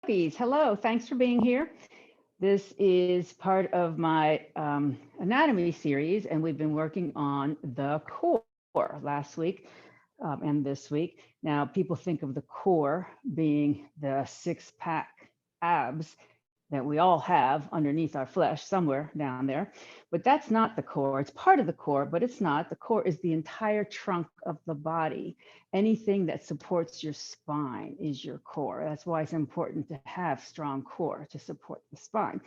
puppies. Hello, thanks for being here. This is part of my anatomy series, and we've been working on the core last week and this week. Now, people think of the core being the six-pack abs that we all have underneath our flesh somewhere down there, but that's not the core. It's part of the core, but it's not. The core is the entire trunk of the body. Anything that supports your spine is your core. That's why it's important to have strong core to support the spine.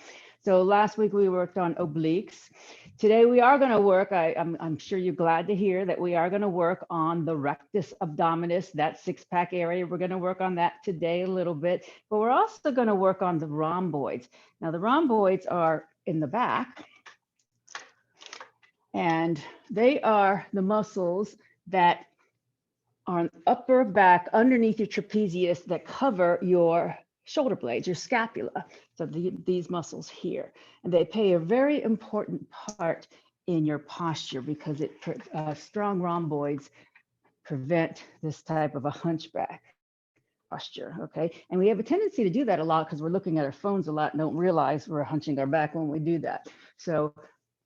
So last week we worked on obliques. Today we are going to work, I'm sure you're glad to hear that we are going to work on the rectus abdominis, that six-pack area. We're going to work on that today a little bit, but we're also going to work on the rhomboids. Now the rhomboids are in the back, and they are the muscles that are on the upper back underneath your trapezius that cover your shoulder blades, your scapula. So these muscles here, and they play a very important part in your posture because strong rhomboids prevent this type of a hunchback posture, okay? And we have a tendency to do that a lot because we're looking at our phones a lot and don't realize we're hunching our back when we do that. So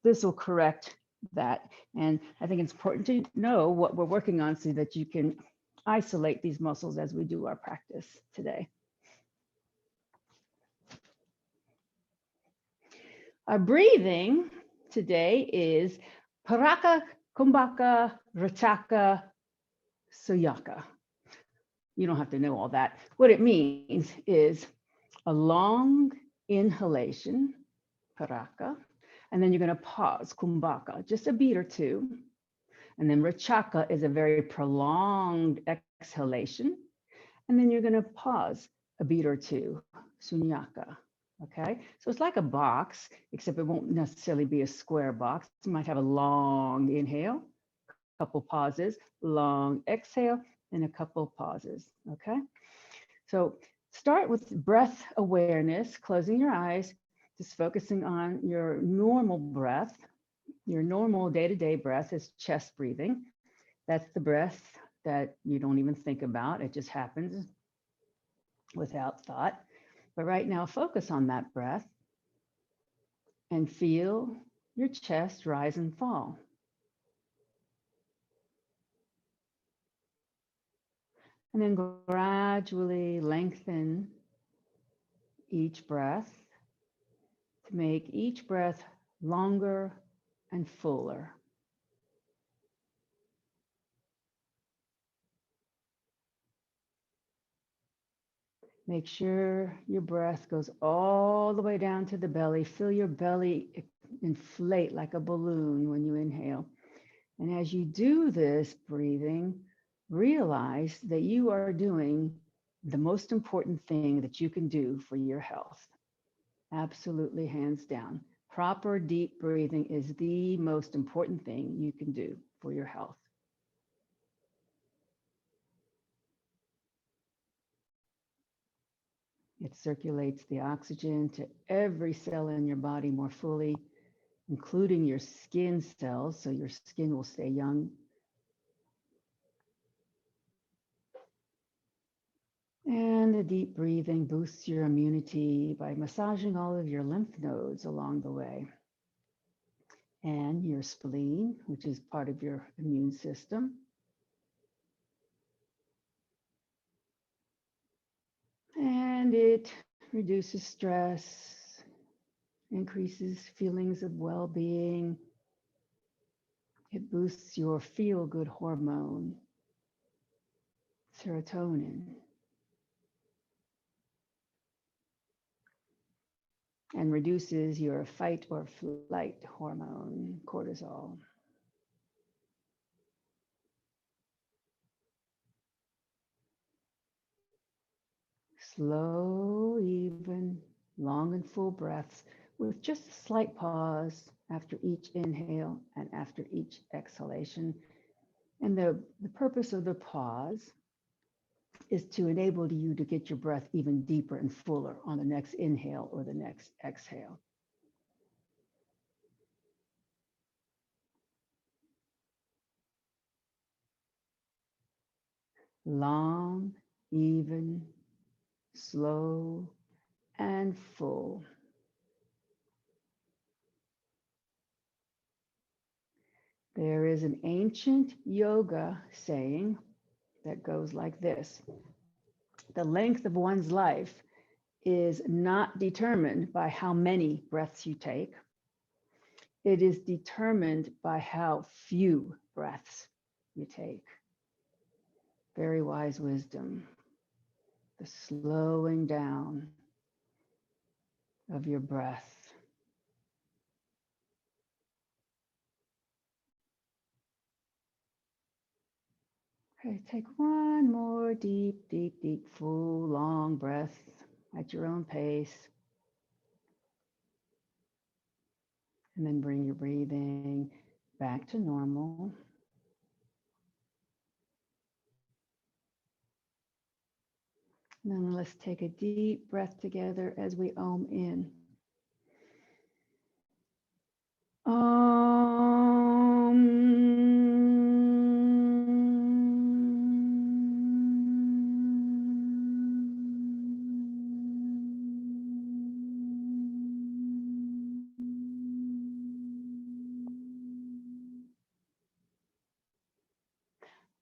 this will correct that. And I think it's important to know what we're working on so that you can isolate these muscles as we do our practice today. Our breathing today is Paraka, Kumbhaka, Rataka, Suyaka. You don't have to know all that. What it means is a long inhalation, Paraka, and then you're going to pause, Kumbhaka, just a beat or two. And then Rachaka is a very prolonged exhalation. And then you're going to pause a beat or two, Sunyaka. Okay, so it's like a box, except it won't necessarily be a square box. You might have a long inhale, a couple pauses, long exhale, and a couple pauses. Okay, so start with breath awareness, closing your eyes, just focusing on your normal breath. Your normal day-to-day breath is chest breathing. That's the breath that you don't even think about. It just happens without thought. But right now, focus on that breath and feel your chest rise and fall. And then gradually lengthen each breath to make each breath longer and fuller. Make sure your breath goes all the way down to the belly. Feel your belly inflate like a balloon when you inhale. And as you do this breathing, realize that you are doing the most important thing that you can do for your health. Absolutely, hands down. Proper deep breathing is the most important thing you can do for your health. It circulates the oxygen to every cell in your body more fully, including your skin cells, so your skin will stay young. And the deep breathing boosts your immunity by massaging all of your lymph nodes along the way. And your spleen, which is part of your immune system. And it reduces stress, increases feelings of well-being. It boosts your feel-good hormone, serotonin. And reduces your fight or flight hormone, cortisol. Slow, even, long and full breaths with just a slight pause after each inhale and after each exhalation. And the purpose of the pause is to enable you to get your breath even deeper and fuller on the next inhale or the next exhale. Long, even, slow, and full. There is an ancient yoga saying that goes like this: the length of one's life is not determined by how many breaths you take. It is determined by how few breaths you take. Very wise wisdom. The slowing down of your breath. Okay, take one more deep, deep, deep, full, long breath at your own pace. And then bring your breathing back to normal. And then let's take a deep breath together as we Om in.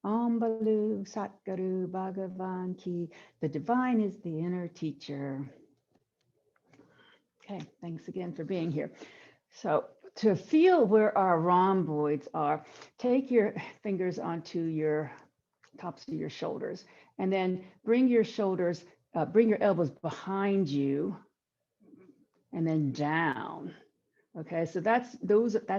Om Balu Satguru Bhagavan Ki. The divine is the inner teacher. Okay, thanks again for being here. So to feel where our rhomboids are, take your fingers onto your tops of your shoulders, and then bring your shoulders, bring your elbows behind you, and then down. Okay, so that's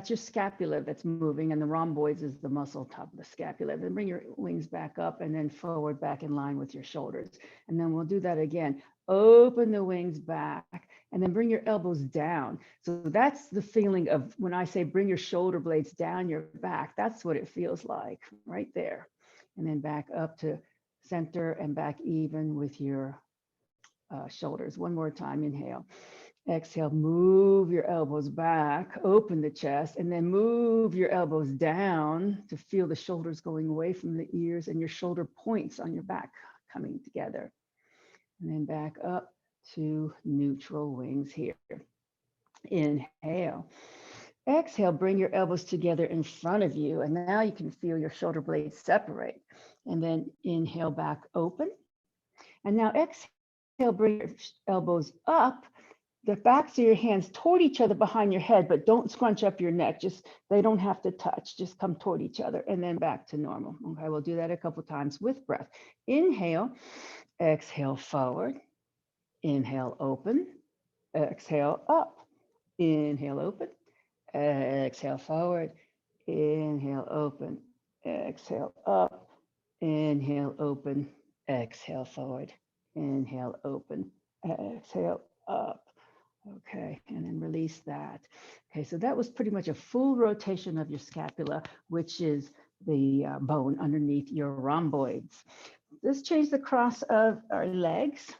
your scapula that's moving, and the rhomboids is the muscle top of the scapula. Then bring your wings back up and then forward, back in line with your shoulders. And then we'll do that again. Open the wings back and then bring your elbows down. So that's the feeling of when I say bring your shoulder blades down your back, that's what it feels like right there. And then back up to center and back even with your shoulders. One more time, inhale. Exhale, move your elbows back, open the chest, and then move your elbows down to feel the shoulders going away from the ears and your shoulder points on your back coming together. And then back up to neutral wings here. Inhale. Exhale, bring your elbows together in front of you. And now you can feel your shoulder blades separate. And then inhale back open. And now exhale, bring your elbows up, the backs of your hands toward each other behind your head, but don't scrunch up your neck. Just, they don't have to touch, just come toward each other and then back to normal. Okay, we'll do that a couple times with breath. Inhale, exhale forward, inhale open, exhale up, inhale open, exhale forward, inhale open, exhale up, inhale open, exhale forward, inhale open, exhale up. Okay, and then release that. Okay, so that was pretty much a full rotation of your scapula, which is the bone underneath your rhomboids. Let's change the cross of our legs.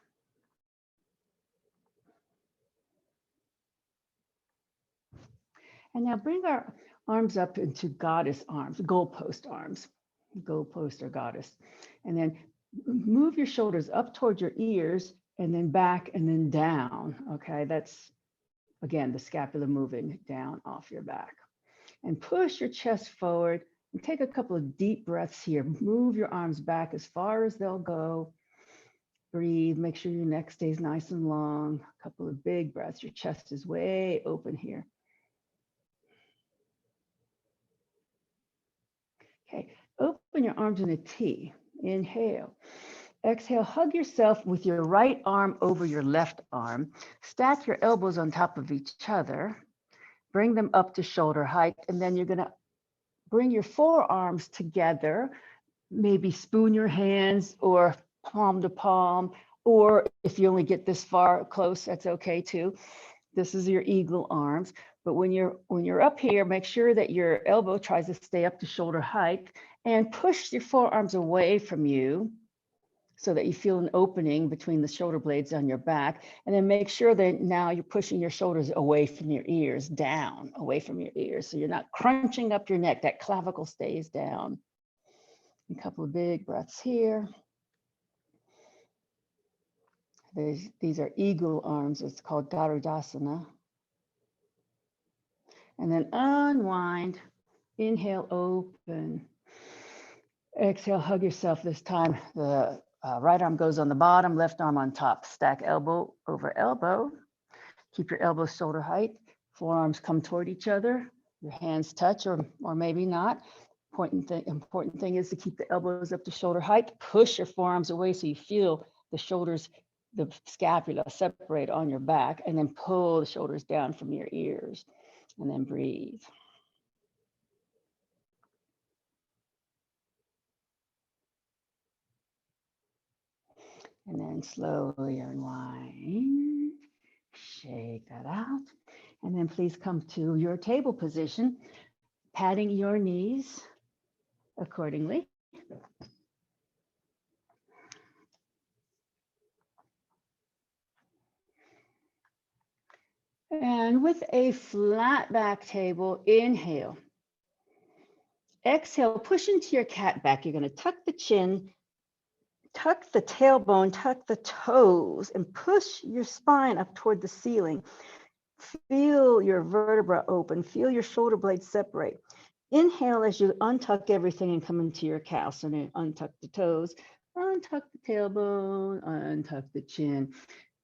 And now bring our arms up into goddess arms, goalpost arms, goalpost or goddess. And then move your shoulders up towards your ears and then back and then down. Okay, that's again, the scapula moving down off your back. And push your chest forward and take a couple of deep breaths here. Move your arms back as far as they'll go. Breathe, make sure your neck stays nice and long. A couple of big breaths. Your chest is way open here. Okay, open your arms in a T. Inhale. Exhale, hug yourself with your right arm over your left arm. Stack your elbows on top of each other. Bring them up to shoulder height, and then you're gonna bring your forearms together, maybe spoon your hands or palm to palm, or if you only get this far close, that's okay too. This is your eagle arms. But when you're up here, make sure that your elbow tries to stay up to shoulder height and push your forearms away from you so that you feel an opening between the shoulder blades on your back. And then make sure that now you're pushing your shoulders away from your ears, down, away from your ears. So you're not crunching up your neck, that clavicle stays down. A couple of big breaths here. These are eagle arms. It's called Garudasana. And then unwind. Inhale, open. Exhale, hug yourself this time. The right arm goes on the bottom, left arm on top. Stack elbow over elbow. Keep your elbows shoulder height. Forearms come toward each other. Your hands touch or maybe not. Important thing is to keep the elbows up to shoulder height. Push your forearms away so you feel the shoulders, the scapula separate on your back, and then pull the shoulders down from your ears, and then breathe. And then slowly unwind, shake that out. And then please come to your table position, patting your knees accordingly. And with a flat back table, inhale. Exhale, push into your cat back. You're going to tuck the chin, tuck the tailbone, tuck the toes, and push your spine up toward the ceiling. Feel your vertebra open. Feel your shoulder blades separate. Inhale as you untuck everything and come into your cow. So now untuck the toes, untuck the tailbone, untuck the chin.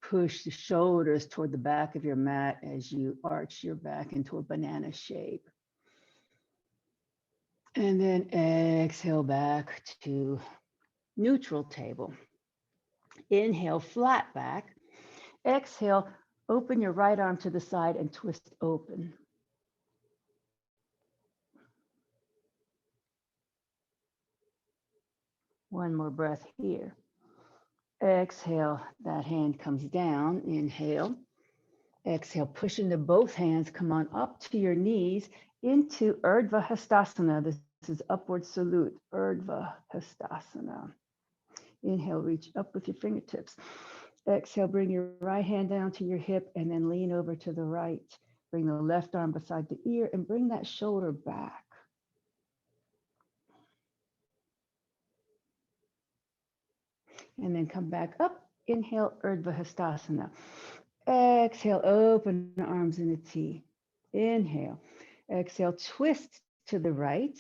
Push the shoulders toward the back of your mat as you arch your back into a banana shape. And then exhale back to neutral table. Inhale, flat back. Exhale, open your right arm to the side and twist open. One more breath here. Exhale, that hand comes down. Inhale. Exhale, push into both hands. Come on up to your knees into Urdhva Hastasana. This is upward salute, Urdhva Hastasana. Inhale, reach up with your fingertips. Exhale, bring your right hand down to your hip and then lean over to the right. Bring the left arm beside the ear and bring that shoulder back. And then come back up. Inhale, Urdhva Hastasana. Exhale, open the arms in a T. Inhale. Exhale, twist to the right.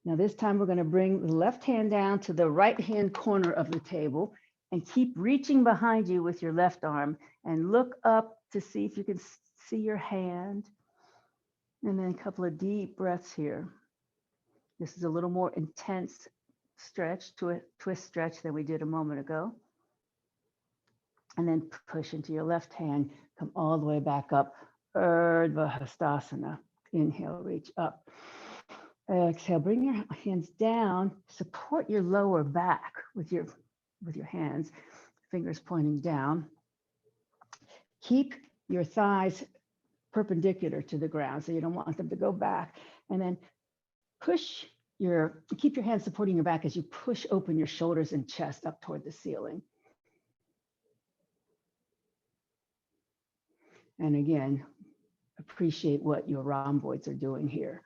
Now this time we're going to bring the left hand down to the right hand corner of the table and keep reaching behind you with your left arm and look up to see if you can see your hand. And then a couple of deep breaths here. This is a little more intense stretch, twist stretch than we did a moment ago. And then push into your left hand, come all the way back up, Urdhva Hastasana. Inhale, reach up. Exhale, bring your hands down, support your lower back with your hands, fingers pointing down. Keep your thighs perpendicular to the ground, so you don't want them to go back. And then keep your hands supporting your back as you push open your shoulders and chest up toward the ceiling. And again, appreciate what your rhomboids are doing here.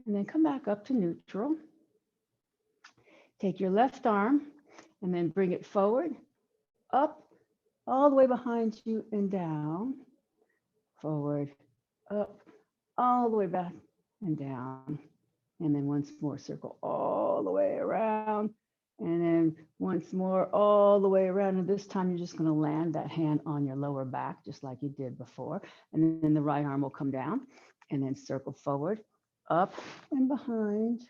And then come back up to neutral. Take your left arm and then bring it forward, up, all the way behind you and down, forward, up, all the way back and down. And then once more, circle all the way around. And then once more, all the way around. And this time, you're just going to land that hand on your lower back, just like you did before. And then the right arm will come down and then circle forward, up and behind,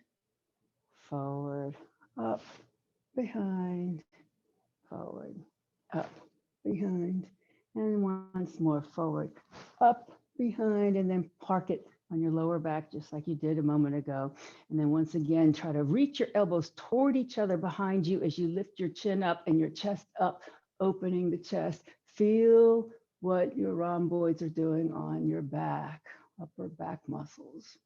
forward, up, behind, forward, up, behind. And once more, forward, up, behind, and then park it on your lower back, just like you did a moment ago. And then once again, try to reach your elbows toward each other behind you as you lift your chin up and your chest up, opening the chest. Feel what your rhomboids are doing on your back, upper back muscles.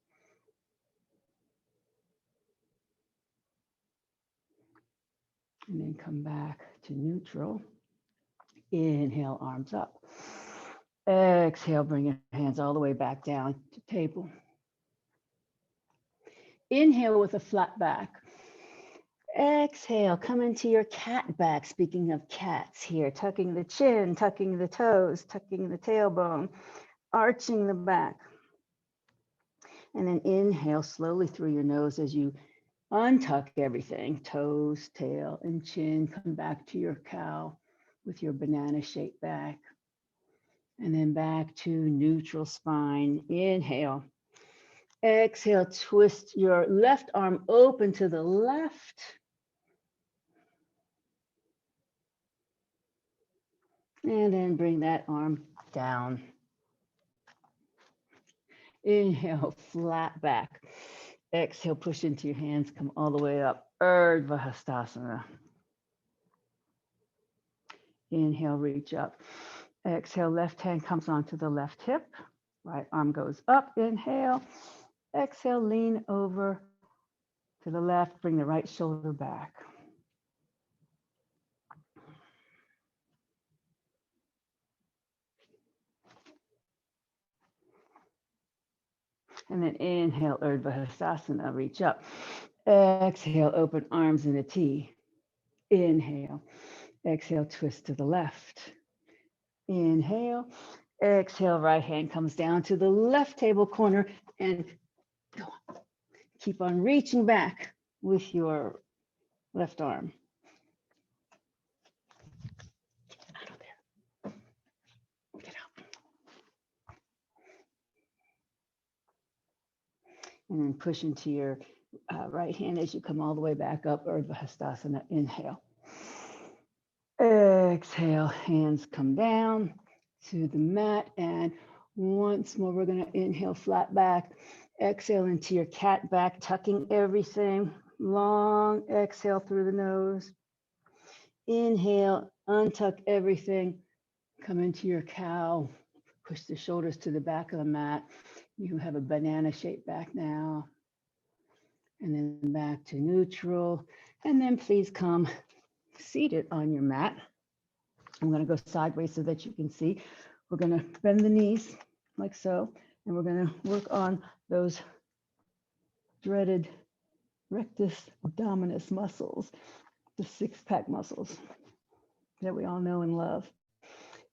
And then come back to neutral. Inhale, arms up. Exhale, bring your hands all the way back down to table. Inhale with a flat back. Exhale, come into your cat back. Speaking of cats here, tucking the chin, tucking the toes, tucking the tailbone, arching the back. And then inhale slowly through your nose as you untuck everything, toes, tail, and chin. Come back to your cow with your banana shaped back. And then back to neutral spine. Inhale. Exhale, twist your left arm open to the left. And then bring that arm down. Inhale, flat back. Exhale, push into your hands, come all the way up. Urdhva Hastasana. Inhale, reach up. Exhale, left hand comes onto the left hip. Right arm goes up. Inhale. Exhale, lean over to the left. Bring the right shoulder back. And then inhale, Urdhva Hastasana, reach up. Exhale, open arms in a T. Inhale. Exhale, twist to the left. Inhale. Exhale, right hand comes down to the left table corner and go on. Keep on reaching back with your left arm. Get out of there. Get out. And then push into your right hand as you come all the way back up, Urdhva Hastasana. Inhale. Exhale, hands come down to the mat. And once more, we're going to inhale, flat back. Exhale into your cat back, tucking everything. Long exhale through the nose. Inhale, untuck everything. Come into your cow. Push the shoulders to the back of the mat. You have a banana shaped back now. And then back to neutral. And then please come seated on your mat. I'm going to go sideways so that you can see. We're going to bend the knees like so. And we're going to work on those dreaded rectus abdominis muscles, the six-pack muscles that we all know and love.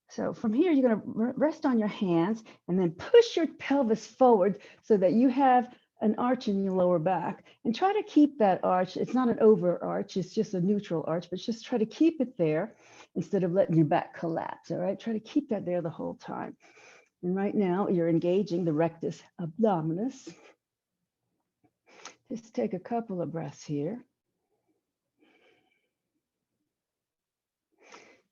So from here, you're going to rest on your hands and then push your pelvis forward so that you have an arch in your lower back, and try to keep that arch. It's not an over arch, it's just a neutral arch, but just try to keep it there instead of letting your back collapse. All right, try to keep that there the whole time. And right now you're engaging the rectus abdominis. Just take a couple of breaths here.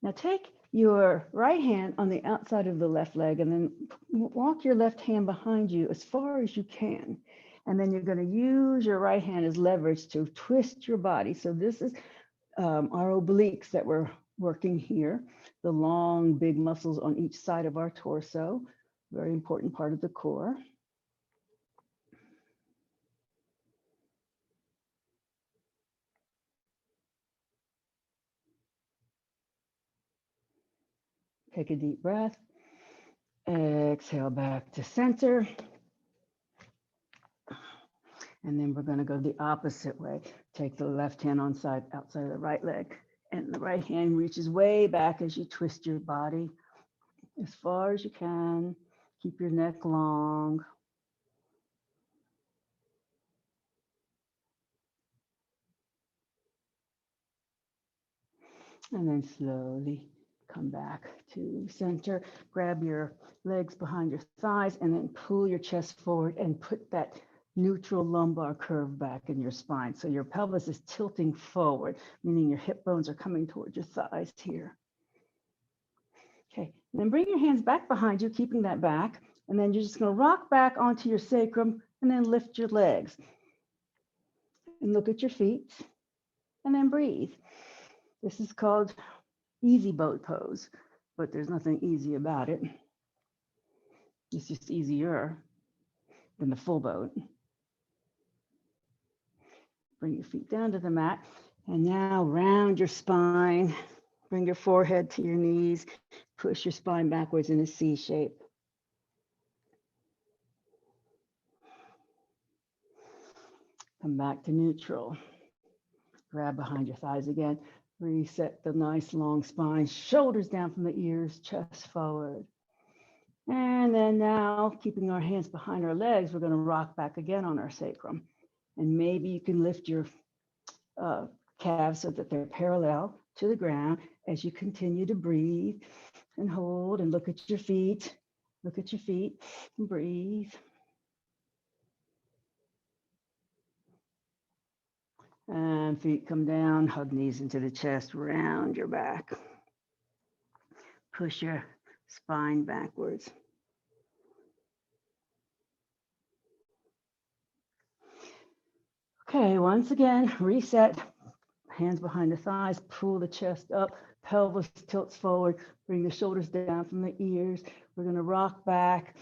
Now take your right hand on the outside of the left leg and then walk your left hand behind you as far as you can. And then you're going to use your right hand as leverage to twist your body. So this is our obliques that we're working here, the long, big muscles on each side of our torso, very important part of the core. Take a deep breath. Exhale back to center. And then we're going to go the opposite way. Take the left hand outside of the right leg, and the right hand reaches way back as you twist your body as far as you can. Keep your neck long. And then slowly come back to center. Grab your legs behind your thighs and then pull your chest forward and put that neutral lumbar curve back in your spine. So your pelvis is tilting forward, meaning your hip bones are coming towards your thighs here. Okay, and then bring your hands back behind you, keeping that back. And then you're just going to rock back onto your sacrum and then lift your legs. And look at your feet and then breathe. This is called easy boat pose, but there's nothing easy about it. It's just easier than the full boat. Bring your feet down to the mat, and now round your spine. Bring your forehead to your knees. Push your spine backwards in a C shape. Come back to neutral. Grab behind your thighs again. Reset the nice long spine, shoulders down from the ears, chest forward. And then now, keeping our hands behind our legs, we're going to rock back again on our sacrum. And maybe you can lift your calves so that they're parallel to the ground as you continue to breathe and hold and look at your feet. Look at your feet and breathe. And feet come down, hug knees into the chest, round your back. Push your spine backwards. Okay, once again, reset. Hands behind the thighs, pull the chest up, pelvis tilts forward, bring the shoulders down from the ears. We're going to rock back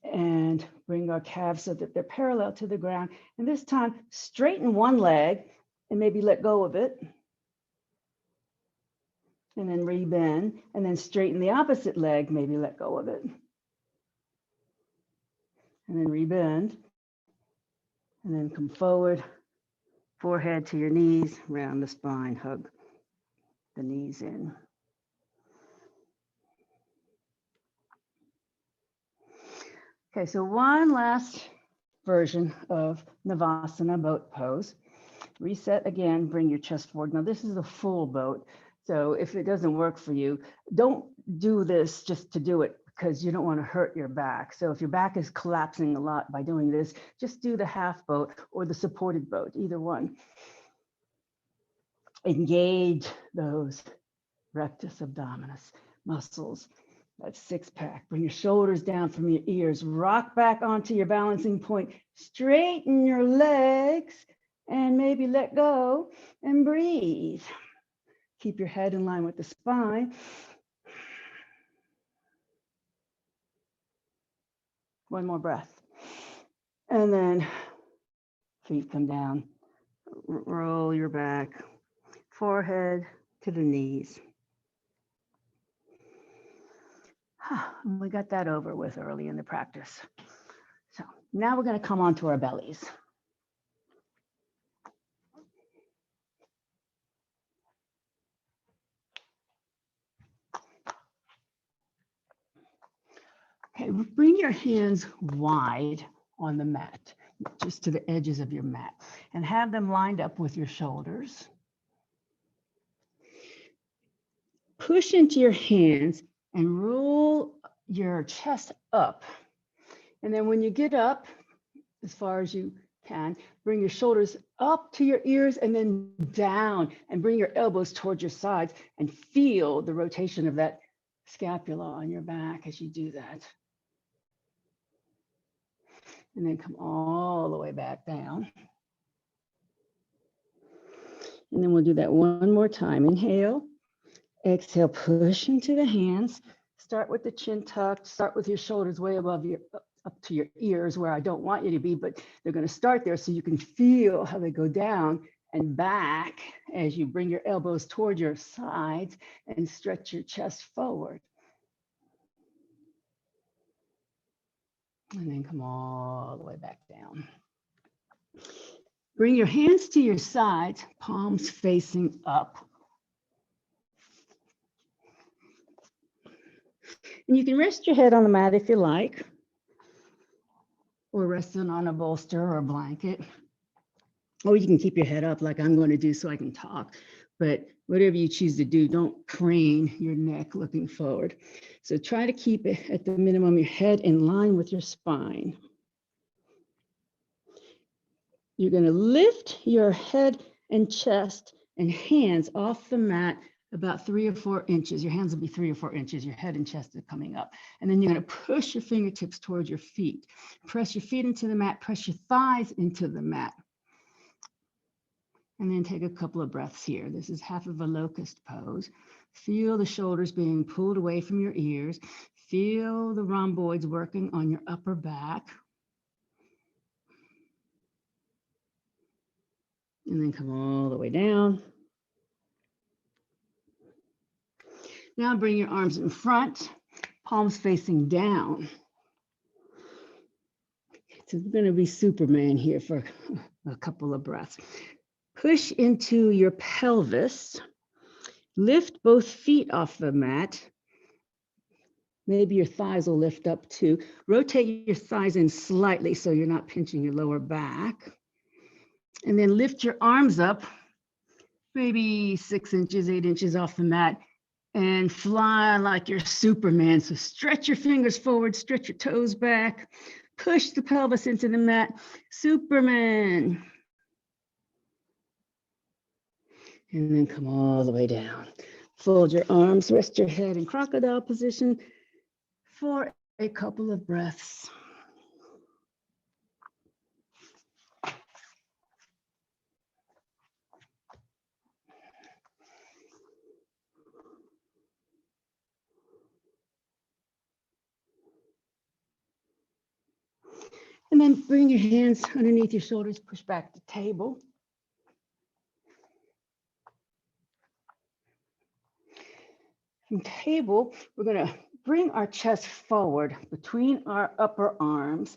and bring our calves so that they're parallel to the ground. And this time, straighten one leg and maybe let go of it. And then rebend, and then straighten the opposite leg, maybe let go of it. And then rebend, and then come forward, forehead to your knees, round the spine, hug the knees in. Okay, so one last version of Navasana boat pose. Reset again, bring your chest forward. Now this is a full boat, so if it doesn't work for you, don't do this just to do it because you don't want to hurt your back. So if your back is collapsing a lot by doing this, just do the half boat or the supported boat, either one. Engage those rectus abdominis muscles, that six pack. Bring your shoulders down from your ears, rock back onto your balancing point, straighten your legs, and maybe let go and breathe. Keep your head in line with the spine. One more breath. And then feet come down, roll your back, forehead to the knees. And we got that over with early in the practice. So now we're going to come onto our bellies. Okay, bring your hands wide on the mat, just to the edges of your mat, and have them lined up with your shoulders. Push into your hands and roll your chest up. And then when you get up, as far as you can, bring your shoulders up to your ears and then down, and bring your elbows towards your sides and feel the rotation of that scapula on your back as you do that. And then come all the way back down. And then we'll do that one more time. Inhale, exhale, push into the hands. Start with the chin tucked, start with your shoulders way above your, up to your ears where I don't want you to be, but they're going to start there so you can feel how they go down and back as you bring your elbows toward your sides and stretch your chest forward. And then come all the way back down. Bring your hands to your sides, palms facing up. And you can rest your head on the mat if you like, or resting on a bolster or a blanket. Or you can keep your head up like I'm going to do so I can talk. But whatever you choose to do, don't crane your neck looking forward. So try to keep it at the minimum, your head in line with your spine. You're going to lift your head and chest and hands off the mat about 3 or 4 inches. Your hands will be 3 or 4 inches. Your head and chest are coming up. And then you're going to push your fingertips towards your feet. Press your feet into the mat. Press your thighs into the mat. And then take a couple of breaths here. This is half of a locust pose. Feel the shoulders being pulled away from your ears. Feel the rhomboids working on your upper back. And then come all the way down. Now bring your arms in front, palms facing down. So we're going to be Superman here for a couple of breaths. Push into your pelvis. Lift both feet off the mat. Maybe your thighs will lift up too. Rotate your thighs in slightly so you're not pinching your lower back. And then lift your arms up, maybe 6 inches, 8 inches off the mat, and fly like you're Superman. So stretch your fingers forward, stretch your toes back, push the pelvis into the mat, Superman. And then come all the way down. Fold your arms, rest your head in crocodile position for a couple of breaths. And then bring your hands underneath your shoulders, push back to table. From table, we're going to bring our chest forward between our upper arms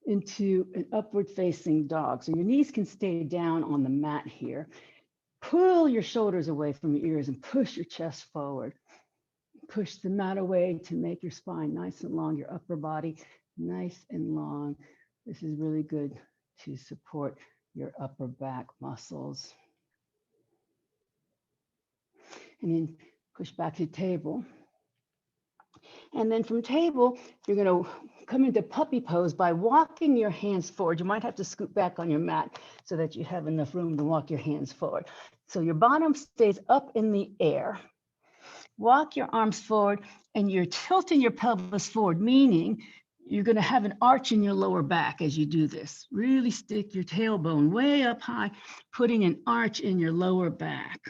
into an upward facing dog. So your knees can stay down on the mat here. Pull your shoulders away from your ears and push your chest forward. Push the mat away to make your spine nice and long, your upper body nice and long. This is really good to support your upper back muscles. And then push back to table. And then from table, you're going to come into puppy pose by walking your hands forward. You might have to scoot back on your mat so that you have enough room to walk your hands forward. So your bottom stays up in the air. Walk your arms forward and you're tilting your pelvis forward, meaning you're going to have an arch in your lower back as you do this. Really stick your tailbone way up high, putting an arch in your lower back.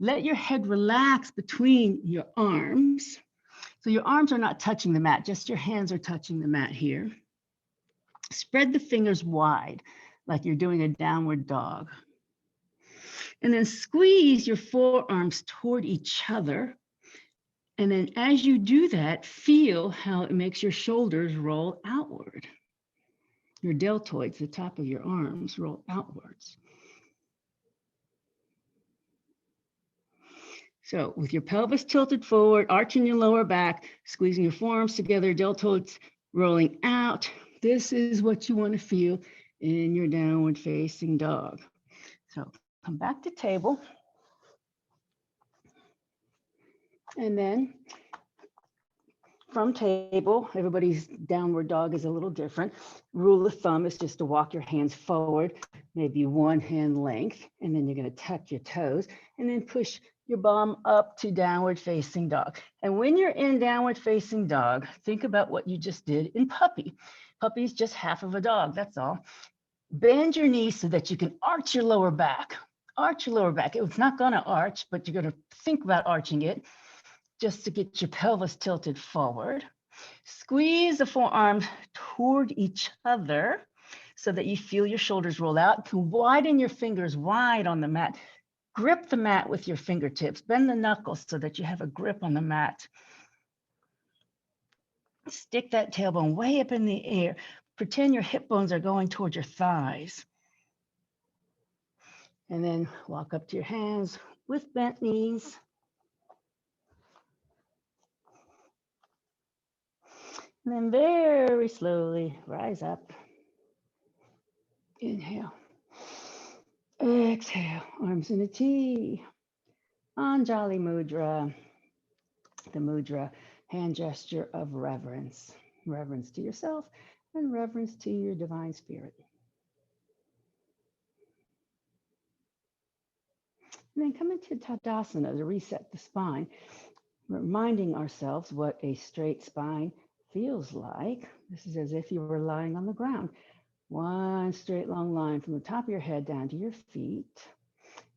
Let your head relax between your arms. So your arms are not touching the mat, just your hands are touching the mat here. Spread the fingers wide, like you're doing a downward dog. And then squeeze your forearms toward each other. And then as you do that, feel how it makes your shoulders roll outward. Your deltoids, the top of your arms, roll outwards. So with your pelvis tilted forward, arching your lower back, squeezing your forearms together, deltoids rolling out. This is what you want to feel in your downward facing dog. So come back to table. And then from table, everybody's downward dog is a little different. Rule of thumb is just to walk your hands forward, maybe one hand length, and then you're going to tuck your toes and then push your bum up to downward facing dog. And when you're in downward facing dog, think about what you just did in puppy. Puppy is just half of a dog, that's all. Bend your knees so that you can arch your lower back. Arch your lower back. It's not going to arch, but you're going to think about arching it just to get your pelvis tilted forward. Squeeze the forearms toward each other so that you feel your shoulders roll out. To widen your fingers wide on the mat. Grip the mat with your fingertips. Bend the knuckles so that you have a grip on the mat. Stick that tailbone way up in the air. Pretend your hip bones are going toward your thighs. And then walk up to your hands with bent knees. And then very slowly rise up. Inhale. Exhale. Arms in a T. Anjali Mudra. The mudra, hand gesture of reverence. Reverence to yourself and reverence to your divine spirit. And then come into Tadasana to reset the spine, reminding ourselves what a straight spine feels like. This is as if you were lying on the ground. One straight long line from the top of your head down to your feet.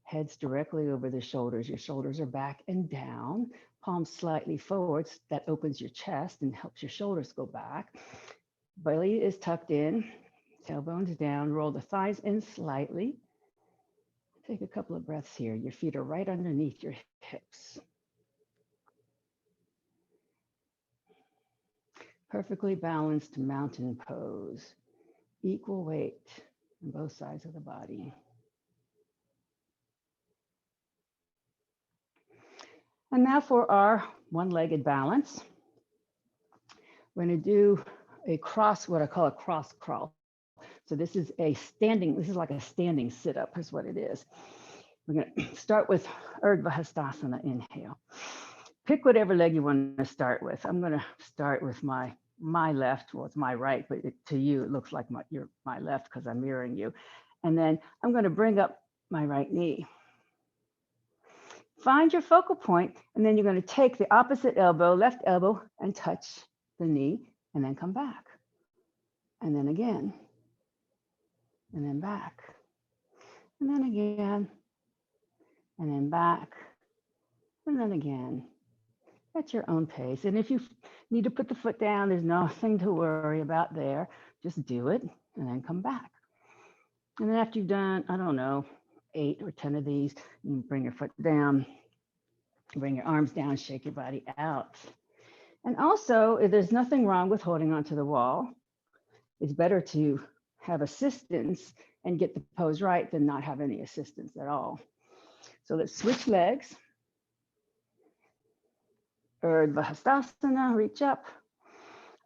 Heads directly over the shoulders. Your shoulders are back and down. Palms slightly forward. That opens your chest and helps your shoulders go back. Belly is tucked in. Tailbones down. Roll the thighs in slightly. Take a couple of breaths here. Your feet are right underneath your hips. Perfectly balanced mountain pose. Equal weight on both sides of the body. And now for our one-legged balance. We're going to do a cross, what I call a cross crawl. So this is a standing, this is like a standing sit-up is what it is. We're going to start with Urdhva Hastasana, inhale. Pick whatever leg you want to start with. I'm going to start with my left. Well, it's my right, but to you, it looks like my left because I'm mirroring you. And then I'm going to bring up my right knee. Find your focal point, and then you're going to take the opposite elbow, left elbow, and touch the knee, and then come back. And then again, and then back, and then again, and then back, and then again. At your own pace. And if you need to put the foot down, there's nothing to worry about there. Just do it and then come back. And then after you've done, I don't know, 8 or 10 of these, you can bring your foot down, bring your arms down, shake your body out. And also, if there's nothing wrong with holding onto the wall, it's better to have assistance and get the pose right than not have any assistance at all. So let's switch legs. Urdhva Hastasana, reach up,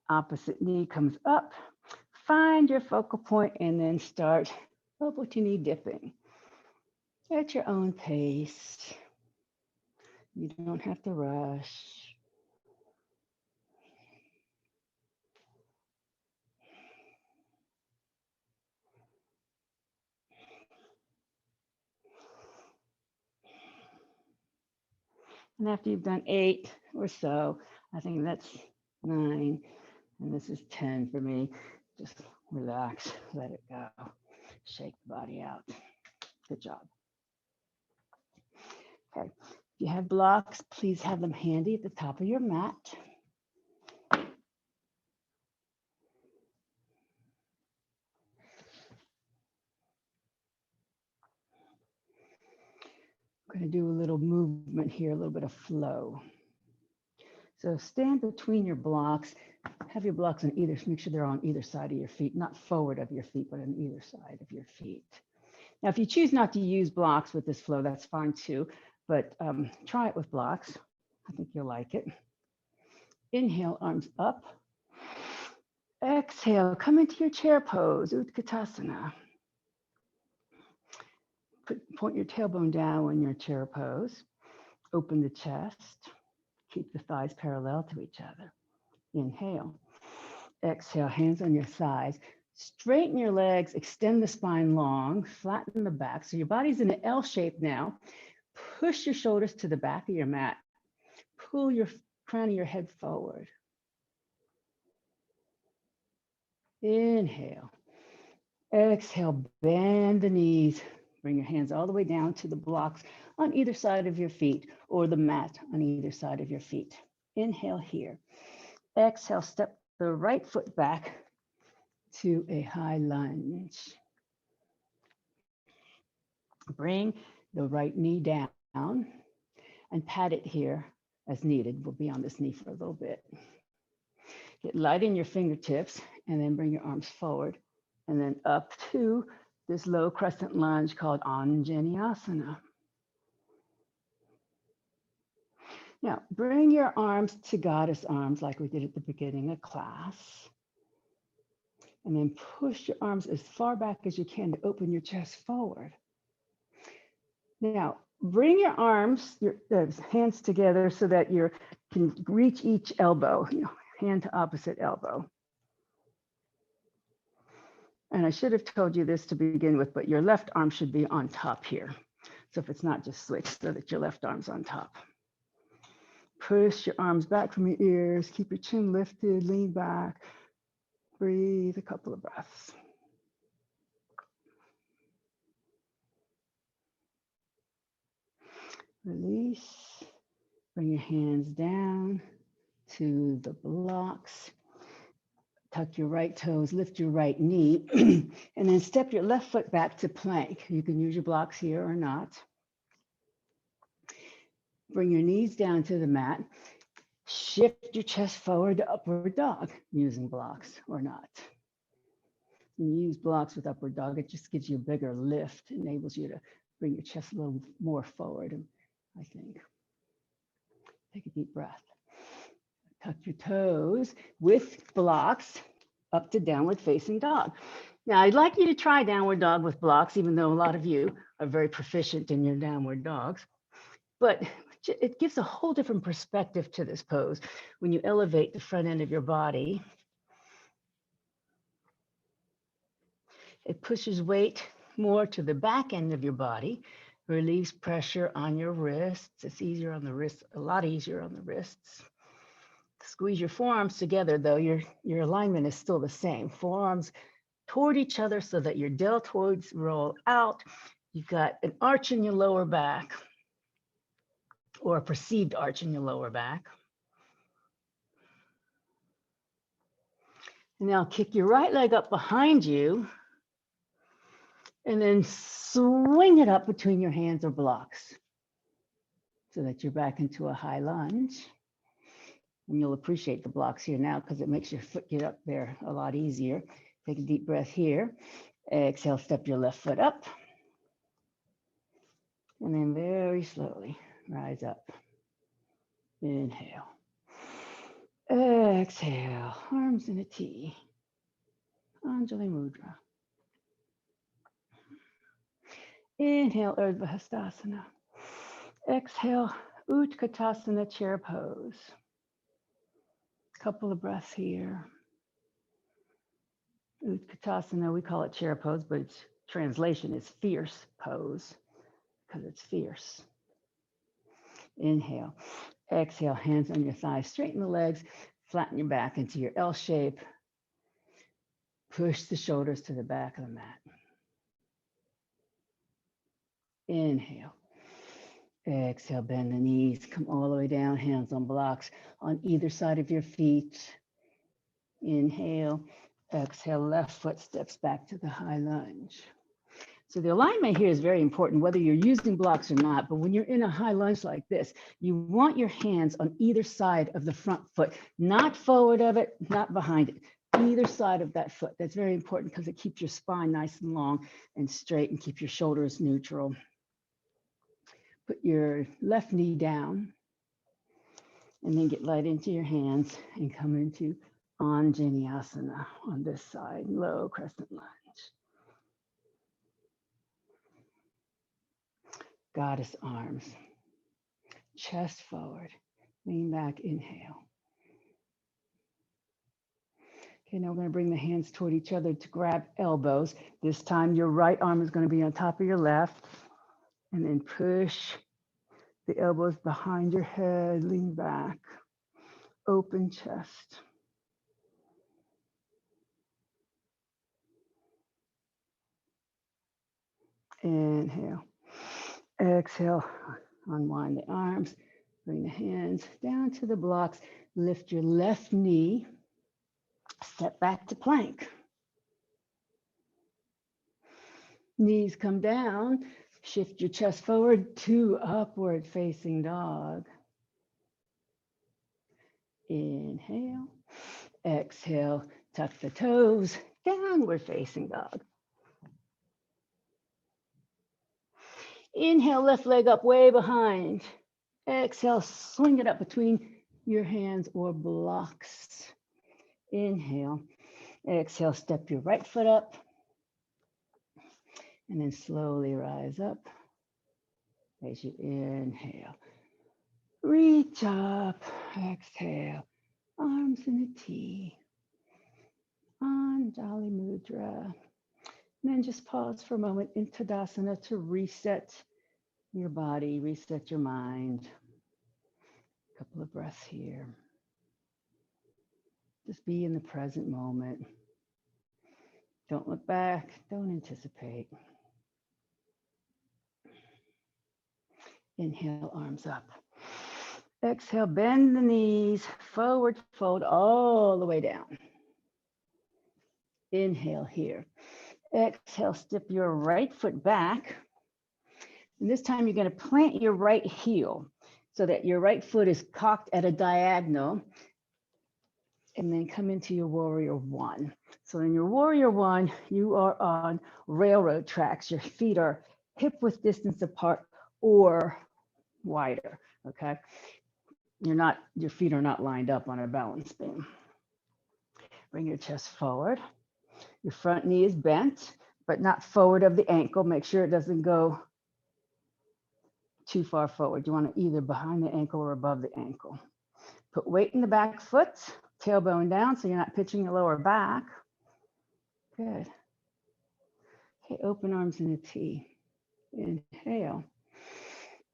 opposite knee comes up, find your focal point and then start elbow to knee dipping at your own pace. You don't have to rush. And after you've done 8 or so, I think that's 9, and this is 10 for me. Just relax, let it go. Shake the body out. Good job. Okay, if you have blocks, please have them handy at the top of your mat. I'm going to do a little movement here, a little bit of flow. So stand between your blocks, have your blocks on either, make sure they're on either side of your feet, not forward of your feet, but on either side of your feet. Now, if you choose not to use blocks with this flow, that's fine too, but try it with blocks. I think you'll like it. Inhale, arms up. Exhale, come into your chair pose, Utkatasana. Point your tailbone down when you're chair pose. Open the chest. Keep the thighs parallel to each other. Inhale. Exhale, hands on your thighs. Straighten your legs, extend the spine long, flatten the back. So your body's in an L shape now. Push your shoulders to the back of your mat. Pull your crown of your head forward. Inhale. Exhale, bend the knees. Bring your hands all the way down to the blocks on either side of your feet or the mat on either side of your feet. Inhale here. Exhale, step the right foot back to a high lunge. Bring the right knee down and pat it here as needed. We'll be on this knee for a little bit. Get light in your fingertips and then bring your arms forward and then up to this low crescent lunge called Anjaneyasana. Now, bring your arms to goddess arms like we did at the beginning of class. And then push your arms as far back as you can to open your chest forward. Now, bring your arms, your hands together so that you can reach each elbow, hand to opposite elbow. And I should have told you this to begin with, but your left arm should be on top here. So if it's not, just switch so that your left arm's on top. Push your arms back from your ears. Keep your chin lifted, lean back. Breathe a couple of breaths. Release. Bring your hands down to the blocks. Tuck your right toes, lift your right knee, and then step your left foot back to plank. You can use your blocks here or not. Bring your knees down to the mat. Shift your chest forward to upward dog using blocks or not. When you use blocks with upward dog, it just gives you a bigger lift, enables you to bring your chest a little more forward, I think. a deep breath. Tuck your toes with blocks up to downward facing dog. Now, I'd like you to try downward dog with blocks, even though a lot of you are very proficient in your downward dogs. But it gives a whole different perspective to this pose when you elevate the front end of your body. It pushes weight more to the back end of your body, relieves pressure on your wrists. It's easier on the wrists, a lot easier on the wrists. Squeeze your forearms together, though. Your alignment is still the same. Forearms toward each other so that your deltoids roll out. You've got an arch in your lower back, or a perceived arch in your lower back. Now kick your right leg up behind you and then swing it up between your hands or blocks so that you're back into a high lunge. And you'll appreciate the blocks here now because it makes your foot get up there a lot easier. Take a deep breath here. Exhale, step your left foot up. And then very slowly rise up. Inhale. Exhale, arms in a T. Anjali Mudra. Inhale, Urdhva Hastasana. Exhale, Utkatasana, chair pose. Couple of breaths here. Utkatasana, we call it chair pose, but its translation is fierce pose because it's fierce. Inhale. Exhale, hands on your thighs, straighten the legs, flatten your back into your L shape. Push the shoulders to the back of the mat. Inhale. Exhale, bend the knees, come all the way down, hands on blocks on either side of your feet. Inhale. Exhale, left foot steps back to the high lunge. So the alignment here is very important, whether you're using blocks or not. But when you're in a high lunge like this, you want your hands on either side of the front foot, not forward of it, not behind it, either side of that foot. That's very important because it keeps your spine nice and long and straight and keep your shoulders neutral. Put your left knee down and then get light into your hands and come into Anjaneyasana on this side, low crescent lunge. Goddess arms, chest forward, lean back, inhale. Okay, now we're going to bring the hands toward each other to grab elbows. This time your right arm is going to be on top of your left, and then push the elbows behind your head, lean back, open chest. Inhale. Exhale, unwind the arms, bring the hands down to the blocks, lift your left knee, step back to plank. Knees come down, shift your chest forward to upward facing dog. Inhale, exhale, tuck the toes, downward facing dog. Inhale, left leg up way behind. Exhale, swing it up between your hands or blocks. Inhale, exhale, step your right foot up. And then slowly rise up as you inhale. Reach up, exhale, arms in a T. Anjali Mudra. And then just pause for a moment in Tadasana to reset your body, reset your mind. A couple of breaths here. Just be in the present moment. Don't look back, don't anticipate. Inhale, arms up. Exhale, bend the knees, forward fold all the way down. Inhale here. Exhale, step your right foot back. And this time you're going to plant your right heel so that your right foot is cocked at a diagonal. And then come into your warrior one. So in your warrior one, you are on railroad tracks. Your feet are hip width distance apart or wider, okay? your feet are not lined up on a balance beam. Bring your chest forward. Your front knee is bent, but not forward of the ankle. Make sure it doesn't go too far forward. You want it either behind the ankle or above the ankle. Put weight in the back foot, tailbone down so you're not pitching your lower back. Good. Okay, open arms in a T. Inhale.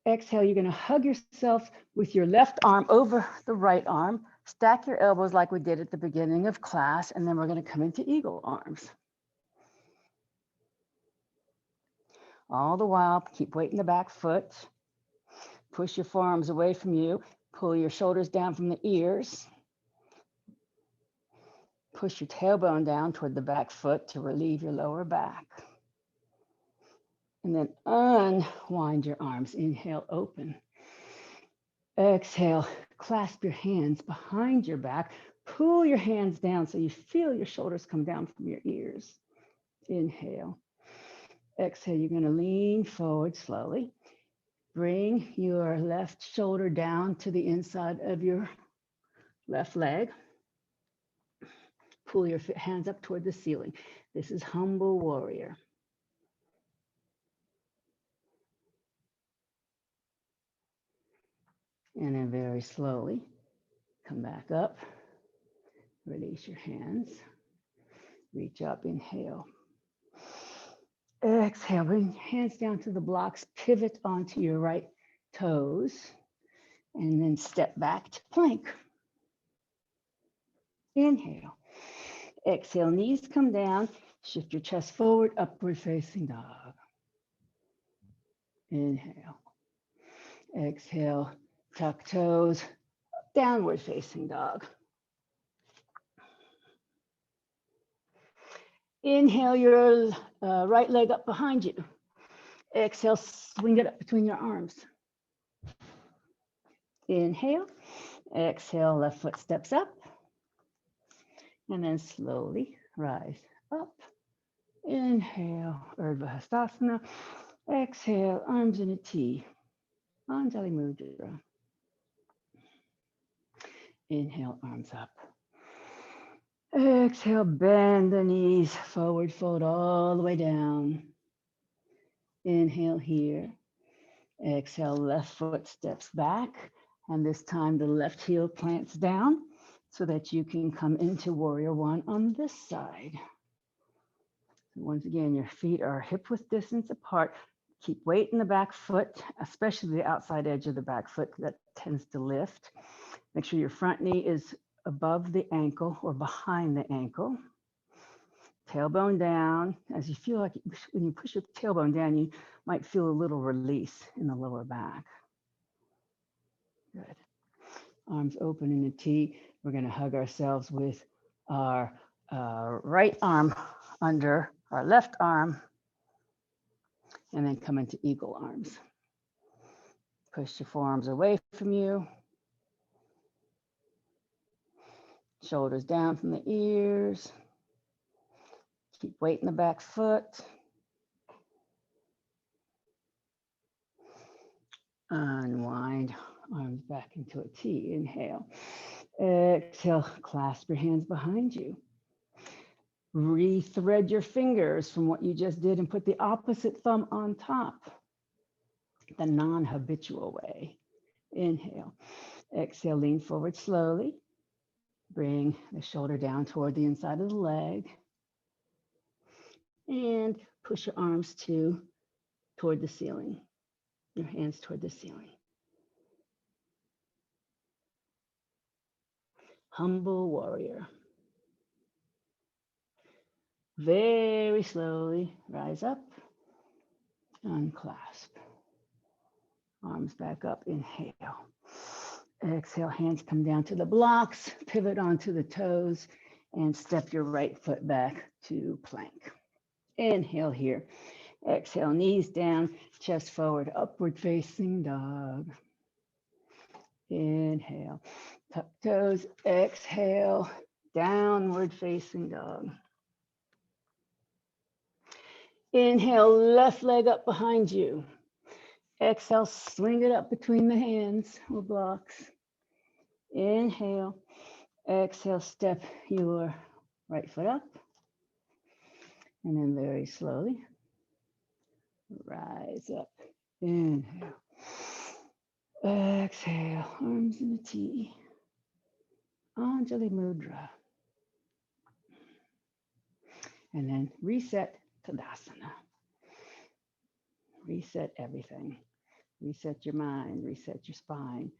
Exhale, you're going to hug yourself with your left arm over the right arm. Stack your elbows like we did at the beginning of class, and then we're going to come into eagle arms. All the while, keep weight in the back foot. Push your forearms away from you. Pull your shoulders down from the ears. Push your tailbone down toward the back foot to relieve your lower back. And then unwind your arms. Inhale, open. Exhale, clasp your hands behind your back. Pull your hands down so you feel your shoulders come down from your ears. Inhale. Exhale, you're going to lean forward slowly. Bring your left shoulder down to the inside of your left leg. Pull your hands up toward the ceiling. This is humble warrior. And then very slowly, come back up. Release your hands. Reach up, inhale. Exhale, bring your hands down to the blocks. Pivot onto your right toes. And then step back to plank. Inhale. Exhale, knees come down. Shift your chest forward, upward facing dog. Inhale. Exhale, tuck toes, downward facing dog. Inhale your right leg up behind you. Exhale, swing it up between your arms. Inhale. Exhale, left foot steps up. And then slowly rise up. Inhale, Urdhva Hastasana. Exhale, arms in a T. Anjali Mudra. Inhale, arms up. Exhale, bend the knees, forward fold all the way down. Inhale here. Exhale, left foot steps back. And this time the left heel plants down so that you can come into warrior one on this side. Once again, your feet are hip width distance apart. Keep weight in the back foot, especially the outside edge of the back foot that tends to lift. Make sure your front knee is above the ankle or behind the ankle. Tailbone down. As you feel like when you push your tailbone down, you might feel a little release in the lower back. Good. Arms open in a T. We're going to hug ourselves with our right arm under our left arm, and then come into eagle arms. Push your forearms away from you. Shoulders down from the ears. Keep weight in the back foot. Unwind, arms back into a T. Inhale. Exhale, clasp your hands behind you. Rethread your fingers from what you just did and put the opposite thumb on top, the non-habitual way. Inhale. Exhale, lean forward slowly. Bring the shoulder down toward the inside of the leg. And push your arms toward the ceiling, your hands toward the ceiling. Humble warrior. Very slowly rise up, unclasp. Arms back up, inhale. Exhale, hands come down to the blocks, pivot onto the toes, and step your right foot back to plank. Inhale here. Exhale, knees down, chest forward, upward facing dog. Inhale, tuck toes, exhale, downward facing dog. Inhale, left leg up behind you. Exhale, swing it up between the hands or blocks. Inhale, exhale, step your right foot up. And then very slowly, rise up. Inhale, exhale, arms in a T. Anjali Mudra. And then reset Tadasana. Reset everything. Reset your mind, reset your spine.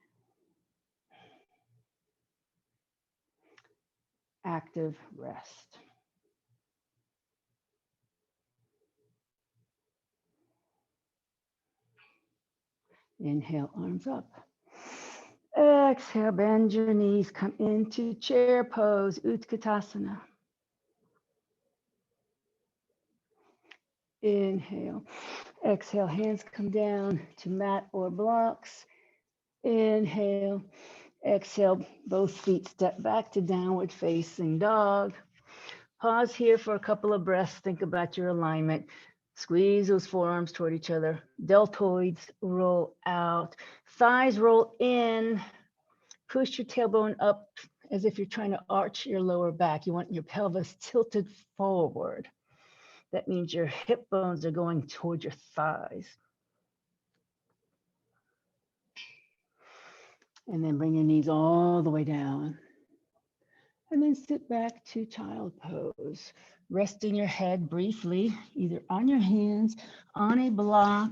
Active rest. Inhale, arms up. Exhale, bend your knees, come into chair pose, Utkatasana. Inhale, exhale, hands come down to mat or blocks. Inhale, exhale, both feet step back to downward facing dog. Pause here for a couple of breaths. Think about your alignment. Squeeze those forearms toward each other. Deltoids roll out. Thighs roll in. Push your tailbone up as if you're trying to arch your lower back. You want your pelvis tilted forward. That means your hip bones are going toward your thighs. And then bring your knees all the way down. And then sit back to child pose. Resting your head briefly, either on your hands, on a block,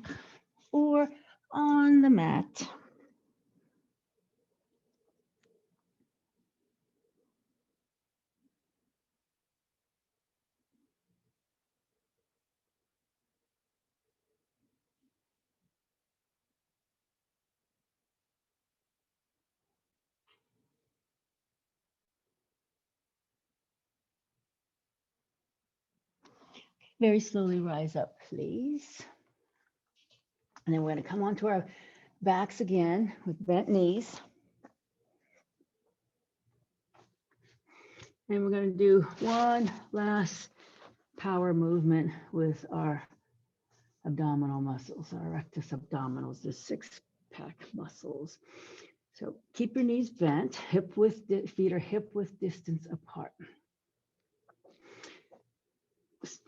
or on the mat. Very slowly rise up, please. And then we're going to come onto our backs again with bent knees. And we're going to do one last power movement with our abdominal muscles, our rectus abdominals, the six-pack muscles. So keep your knees bent, feet are hip width distance apart.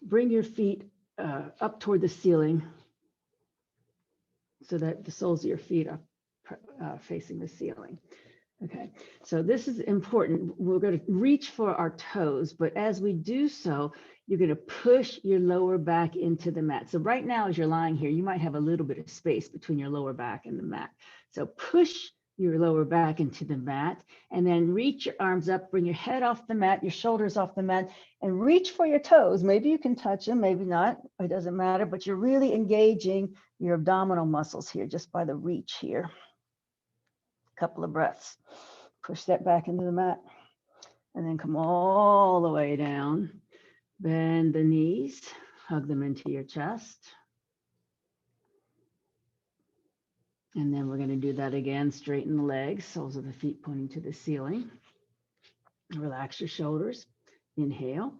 Bring your feet up toward the ceiling so that the soles of your feet are facing the ceiling. Okay, so this is important. We're going to reach for our toes, but as we do so, you're going to push your lower back into the mat. So right now, as you're lying here, you might have a little bit of space between your lower back and the mat. So push your lower back into the mat, and then reach your arms up, bring your head off the mat, your shoulders off the mat, and reach for your toes. Maybe you can touch them, maybe not, it doesn't matter, but you're really engaging your abdominal muscles here just by the reach here. Couple of breaths. Push that back into the mat, and then come all the way down. Bend the knees, hug them into your chest. And then we're going to do that again. Straighten the legs, soles of the feet pointing to the ceiling. Relax your shoulders. Inhale.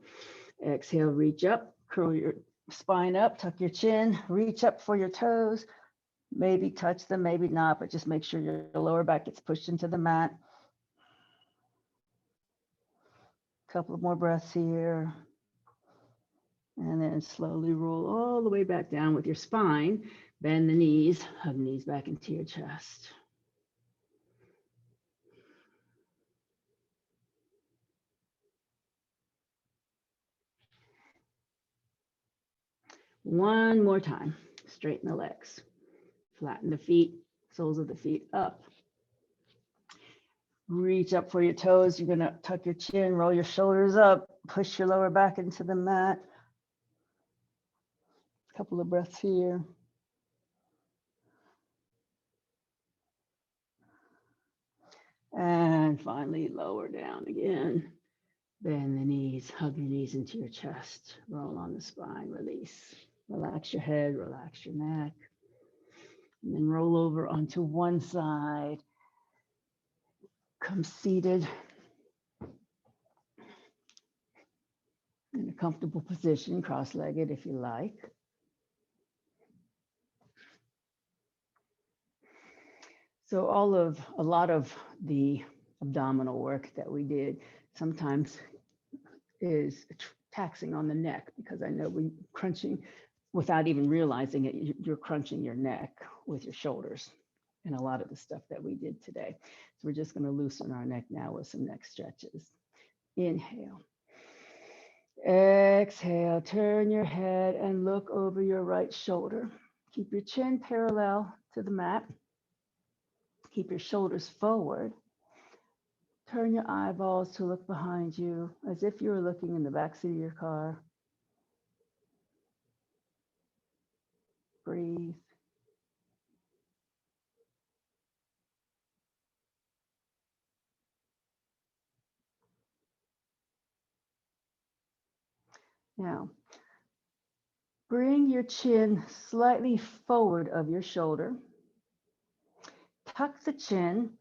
Exhale, reach up, curl your spine up, tuck your chin, reach up for your toes. Maybe touch them, maybe not, but just make sure your lower back gets pushed into the mat. Couple of more breaths here. And then slowly roll all the way back down with your spine. Bend the knees, hug knees back into your chest. One more time. Straighten the legs. Flatten the feet, soles of the feet up. Reach up for your toes. You're going to tuck your chin, roll your shoulders up, push your lower back into the mat. A couple of breaths here. And finally, lower down again. Bend the knees, hug your knees into your chest. Roll on the spine, release. Relax your head, relax your neck. And then roll over onto one side. Come seated in a comfortable position, cross-legged if you like. So a lot of the abdominal work that we did sometimes is taxing on the neck, because I know we crunching without even realizing it, you're crunching your neck with your shoulders and a lot of the stuff that we did today. So we're just going to loosen our neck now with some neck stretches. Inhale. Exhale, turn your head and look over your right shoulder. Keep your chin parallel to the mat. Keep your shoulders forward. Turn your eyeballs to look behind you as if you were looking in the backseat of your car. Breathe. Now, bring your chin slightly forward of your shoulder. Tuck the chin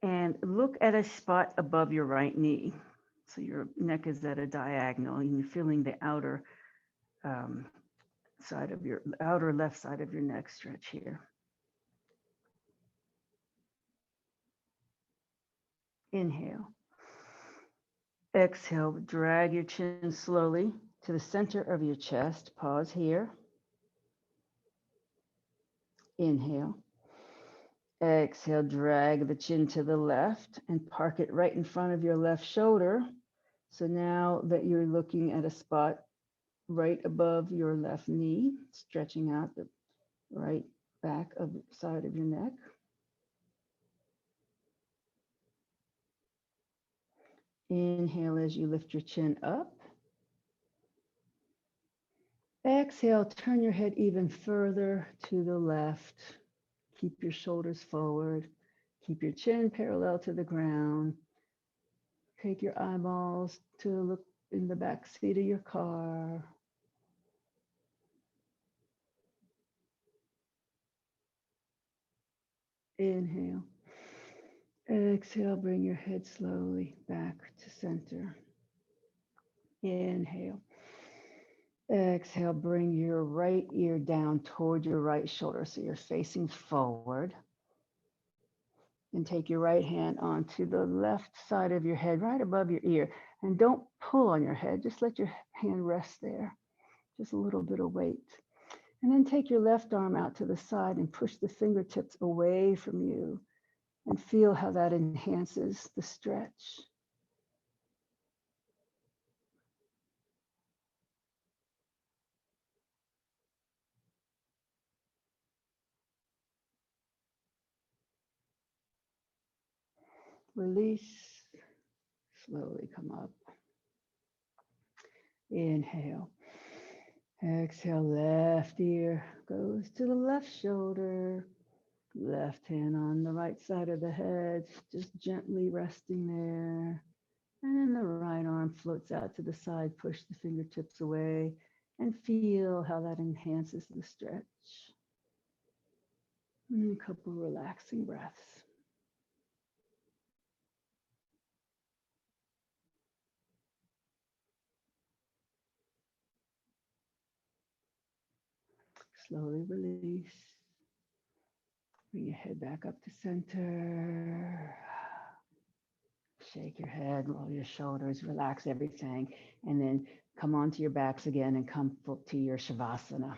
and look at a spot above your right knee. So your neck is at a diagonal and you're feeling the outer outer left side of your neck stretch here. Inhale. Exhale, drag your chin slowly to the center of your chest. Pause here. Inhale. Exhale, drag the chin to the left and park it right in front of your left shoulder. So now that you're looking at a spot right above your left knee, stretching out the right back of the side of your neck. Inhale as you lift your chin up. Exhale, turn your head even further to the left. Keep your shoulders forward. Keep your chin parallel to the ground. Take your eyeballs to look in the back seat of your car. Inhale. Exhale, bring your head slowly back to center. Inhale. Exhale, bring your right ear down toward your right shoulder so you're facing forward. And take your right hand onto the left side of your head, right above your ear. And don't pull on your head, just let your hand rest there. Just a little bit of weight. And then take your left arm out to the side and push the fingertips away from you and feel how that enhances the stretch. Release, slowly come up. Inhale. Exhale, left ear goes to the left shoulder. Left hand on the right side of the head, just gently resting there. And then the right arm floats out to the side, push the fingertips away, and feel how that enhances the stretch. And a couple relaxing breaths. Slowly release. Bring your head back up to center. Shake your head, roll your shoulders, relax everything, and then come onto your backs again and come to your Shavasana.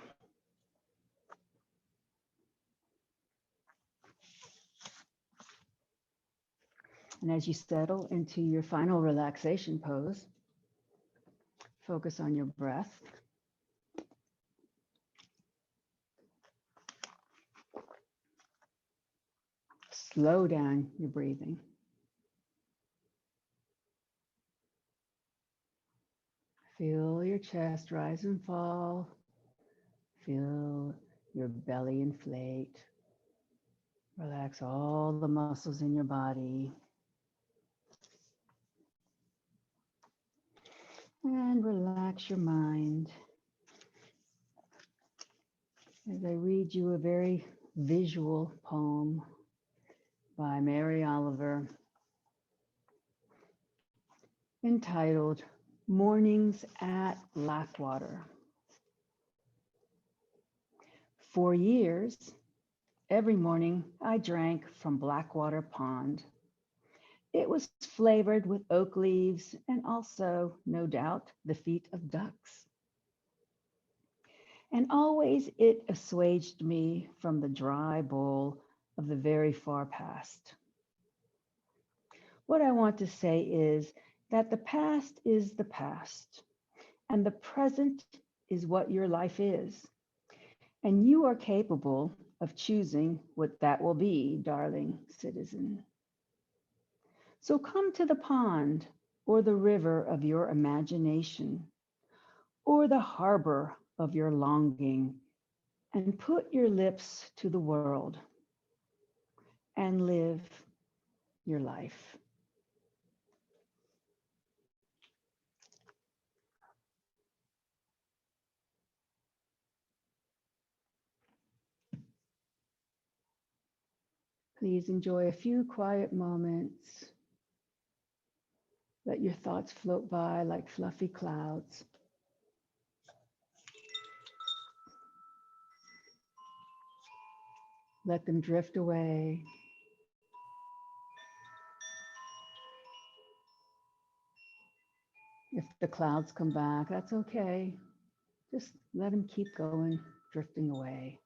And as you settle into your final relaxation pose, focus on your breath. Slow down your breathing. Feel your chest rise and fall. Feel your belly inflate. Relax all the muscles in your body. And relax your mind. As I read you a very visual poem by Mary Oliver entitled Mornings at Blackwater. For years, every morning I drank from Blackwater Pond. It was flavored with oak leaves and also, no doubt, the feet of ducks. And always it assuaged me from the dry bowl of the very far past. What I want to say is that the past is the past, and the present is what your life is. And you are capable of choosing what that will be, darling citizen. So come to the pond or the river of your imagination or the harbor of your longing and put your lips to the world and live your life. Please enjoy a few quiet moments. Let your thoughts float by like fluffy clouds. Let them drift away. If the clouds come back, that's okay. Just let them keep going, drifting away.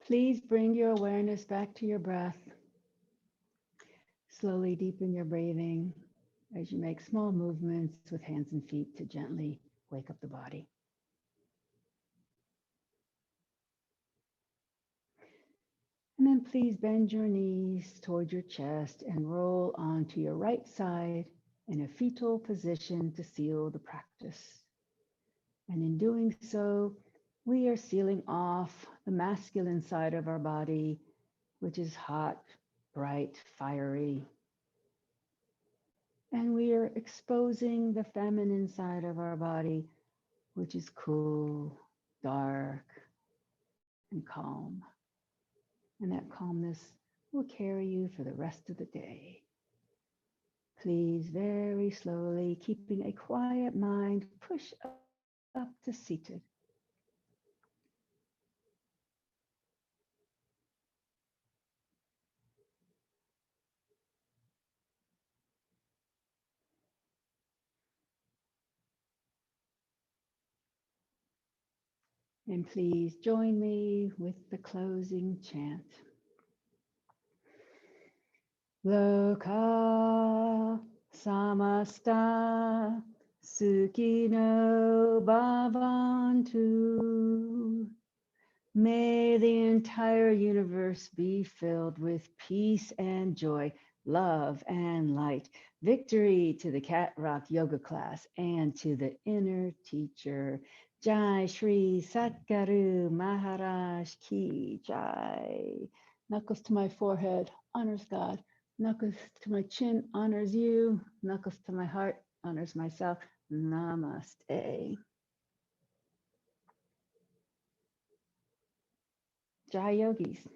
Please bring your awareness back to your breath. Slowly deepen your breathing as you make small movements with hands and feet to gently wake up the body. And then please bend your knees toward your chest and roll onto your right side in a fetal position to seal the practice. And in doing so, we are sealing off the masculine side of our body, which is hot, bright, fiery. And we are exposing the feminine side of our body, which is cool, dark, and calm. And that calmness will carry you for the rest of the day. Please, very slowly, keeping a quiet mind, push up to seated. And please join me with the closing chant. Loka samasta sukhino bhavantu. May the entire universe be filled with peace and joy, love and light. Victory to the Cat Rock Yoga class and to the inner teacher. Jai Shri Satguru Maharaj Ki Jai. Knuckles to my forehead, honors God. Knuckles to my chin, honors you. Knuckles to my heart, honors myself. Namaste. Jai yogis.